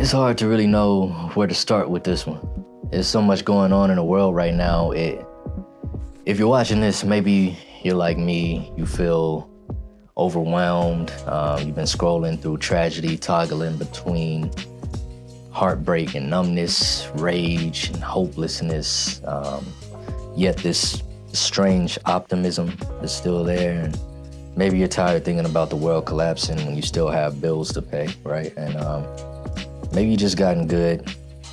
It's hard to really know where to start with this one. There's so much going on in the world right now. If you're watching this, maybe you're like me, you feel overwhelmed. You've been scrolling through tragedy, toggling between heartbreak and numbness, rage and hopelessness. Yet this strange optimism is still there. And maybe you're tired of thinking about the world collapsing when you still have bills to pay, right? And maybe you just gotten good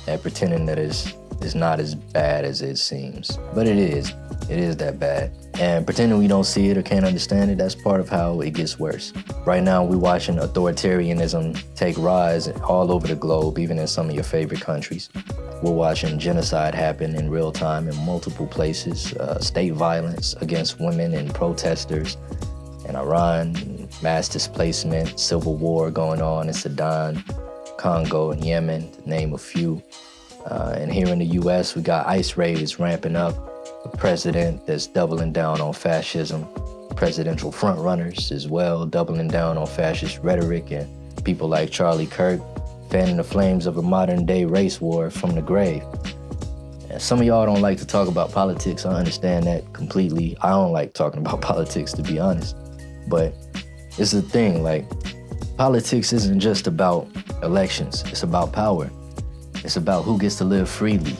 at pretending that it's not as bad as it seems. But it is. It is that bad. And pretending we don't see it or can't understand it, that's part of how it gets worse. Right now, we're watching authoritarianism take rise all over the globe, even in some of your favorite countries. We're watching genocide happen in real time in multiple places, state violence against women and protesters in Iran, mass displacement, civil war going on in Sudan, Congo, and Yemen, to name a few. And here in the US, we got ICE raids ramping up, a president that's doubling down on fascism, presidential frontrunners as well, doubling down on fascist rhetoric, and people like Charlie Kirk fanning the flames of a modern day race war from the grave. And some of y'all don't like to talk about politics. I understand that completely. I don't like talking about politics, to be honest. But it's the thing, like, politics isn't just about elections. It's about power. It's about who gets to live freely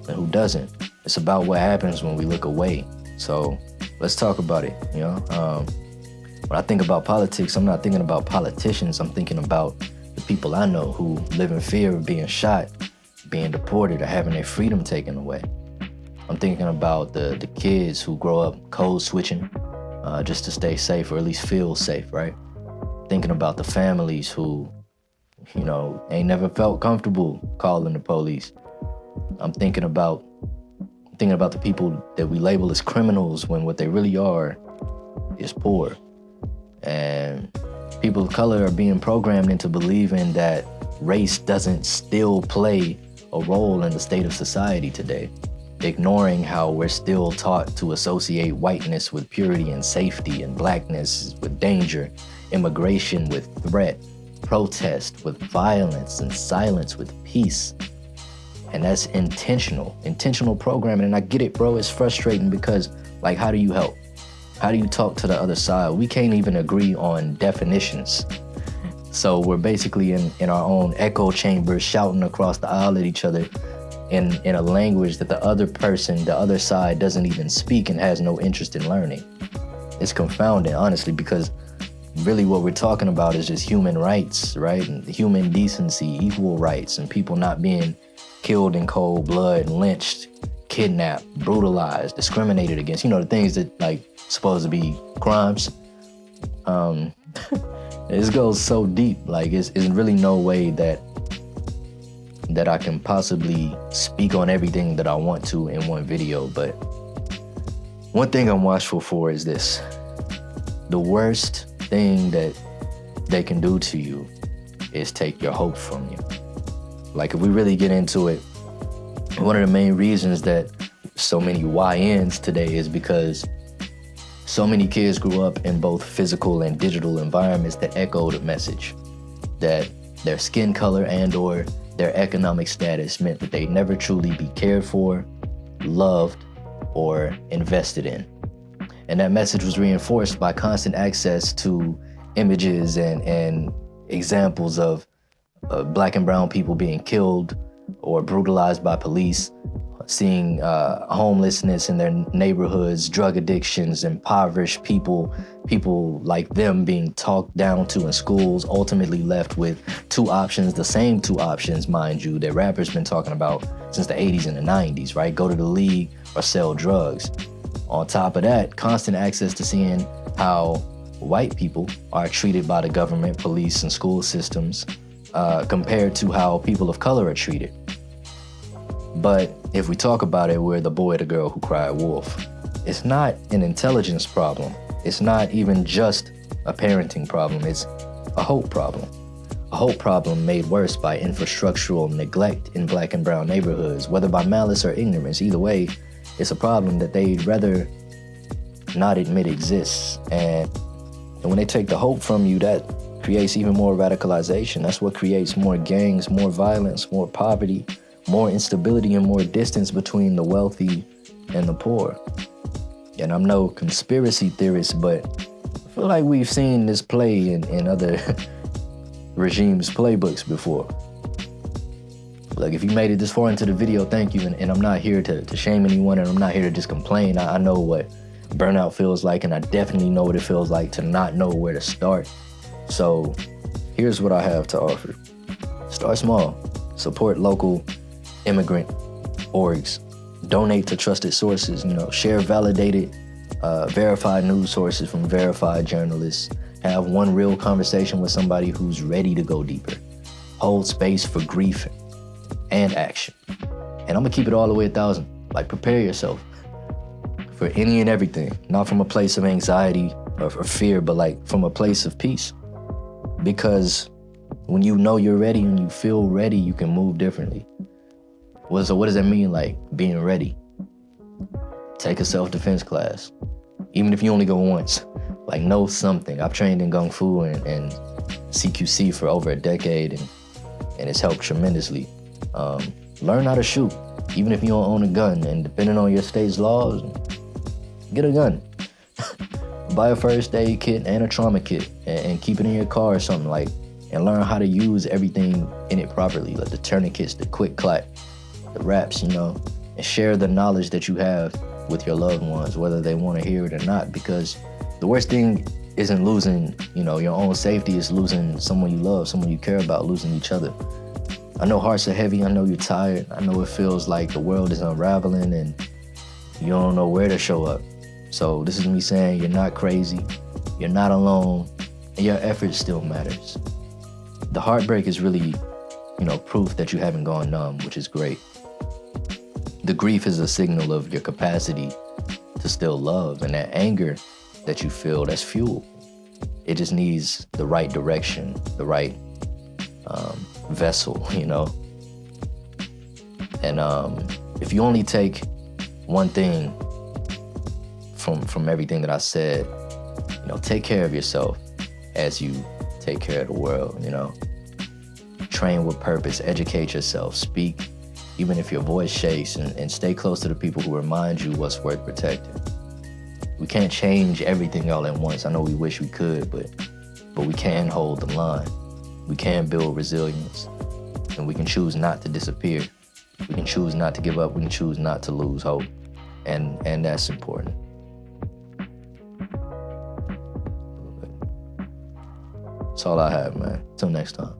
and who doesn't. It's about what happens when we look away. So let's talk about it, you know? When I think about politics, I'm not thinking about politicians. I'm thinking about the people I know who live in fear of being shot, being deported, or having their freedom taken away. I'm thinking about the kids who grow up code switching just to stay safe, or at least feel safe, right? Thinking about the families who, you know, ain't never felt comfortable calling the police. I'm thinking about the people that we label as criminals when what they really are is poor. And people of color are being programmed into believing that race doesn't still play a role in the state of society today, ignoring how we're still taught to associate whiteness with purity and safety, and blackness with danger, immigration with threat, protest with violence, and silence with peace. And that's intentional programming. And I get it, bro. It's frustrating because, like, how do you help? How do you talk to the other side? We can't even agree on definitions. So we're basically in our own echo chambers, shouting across the aisle at each other in a language that the other person, the other side, doesn't even speak and has no interest in learning. It's confounding, honestly, because really what we're talking about is just human rights, right? And human decency, equal rights, and people not being killed in cold blood, lynched, kidnapped, brutalized, discriminated against, you know, the things that, like, supposed to be crimes. This goes so deep. Like, it's really no way that I can possibly speak on everything that I want to in one video. But one thing I'm watchful for is this: the worst thing that they can do to you is take your hope from you. Like, if we really get into it, one of the main reasons that so many YNs today is because so many kids grew up in both physical and digital environments that echoed a message that their skin color and or their economic status meant that they'd never truly be cared for, loved, or invested in. And that message was reinforced by constant access to images and examples of Black and brown people being killed or brutalized by police, seeing homelessness in their neighborhoods, drug addictions, impoverished people like them being talked down to in schools, ultimately left with two options, the same two options, mind you, that rappers been talking about since the 80s and the 90s, right? Go to the league or sell drugs. On top of that, constant access to seeing how white people are treated by the government, police, and school systems compared to how people of color are treated. But if we talk about it, we're the boy or the girl who cried wolf. It's not an intelligence problem. It's not even just a parenting problem. It's a hope problem. A hope problem made worse by infrastructural neglect in Black and brown neighborhoods, whether by malice or ignorance. Either way, it's a problem that they'd rather not admit exists. And when they take the hope from you, that creates even more radicalization. That's what creates more gangs, more violence, more poverty, more instability, and more distance between the wealthy and the poor. And I'm no conspiracy theorist, but I feel like we've seen this play in other regimes' playbooks before. Like, if you made it this far into the video, thank you. And I'm not here to shame anyone, and I'm not here to just complain. I know what burnout feels like, and I definitely know what it feels like to not know where to start. So here's what I have to offer. Start small. Support local immigrant orgs. Donate to trusted sources, share validated, verified news sources from verified journalists. Have one real conversation with somebody who's ready to go deeper. Hold space for grief and action. And I'm gonna keep it all the way 1,000. Like, prepare yourself for any and everything, not from a place of anxiety or fear, but like from a place of peace. Because when you know you're ready and you feel ready, you can move differently. So what does that mean, like being ready? Take a self-defense class. Even if you only go once, like, know something. I've trained in Kung Fu and CQC for over a decade, and it's helped tremendously. Learn how to shoot, even if you don't own a gun, and depending on your state's laws, get a gun. Buy a first aid kit and a trauma kit and keep it in your car or something, like, and learn how to use everything in it properly, like the tourniquets, the quick clap, the wraps, and share the knowledge that you have with your loved ones, whether they want to hear it or not, because the worst thing isn't losing, your own safety, it's losing someone you love, someone you care about, losing each other. I know hearts are heavy, I know you're tired, I know it feels like the world is unraveling and you don't know where to show up. So this is me saying you're not crazy, you're not alone, and your effort still matters. The heartbreak is really, proof that you haven't gone numb, which is great. The grief is a signal of your capacity to still love, and that anger that you feel, that's fuel. It just needs the right direction, the right vessel, And if you only take one thing from everything that I said, take care of yourself as you take care of the world, Train with purpose, educate yourself, speak, even if your voice shakes, and stay close to the people who remind you what's worth protecting. We can't change everything all at once. I know we wish we could, but we can hold the line. We can build resilience, and we can choose not to disappear. We can choose not to give up. We can choose not to lose hope, and that's important. That's all I have, man. Till next time.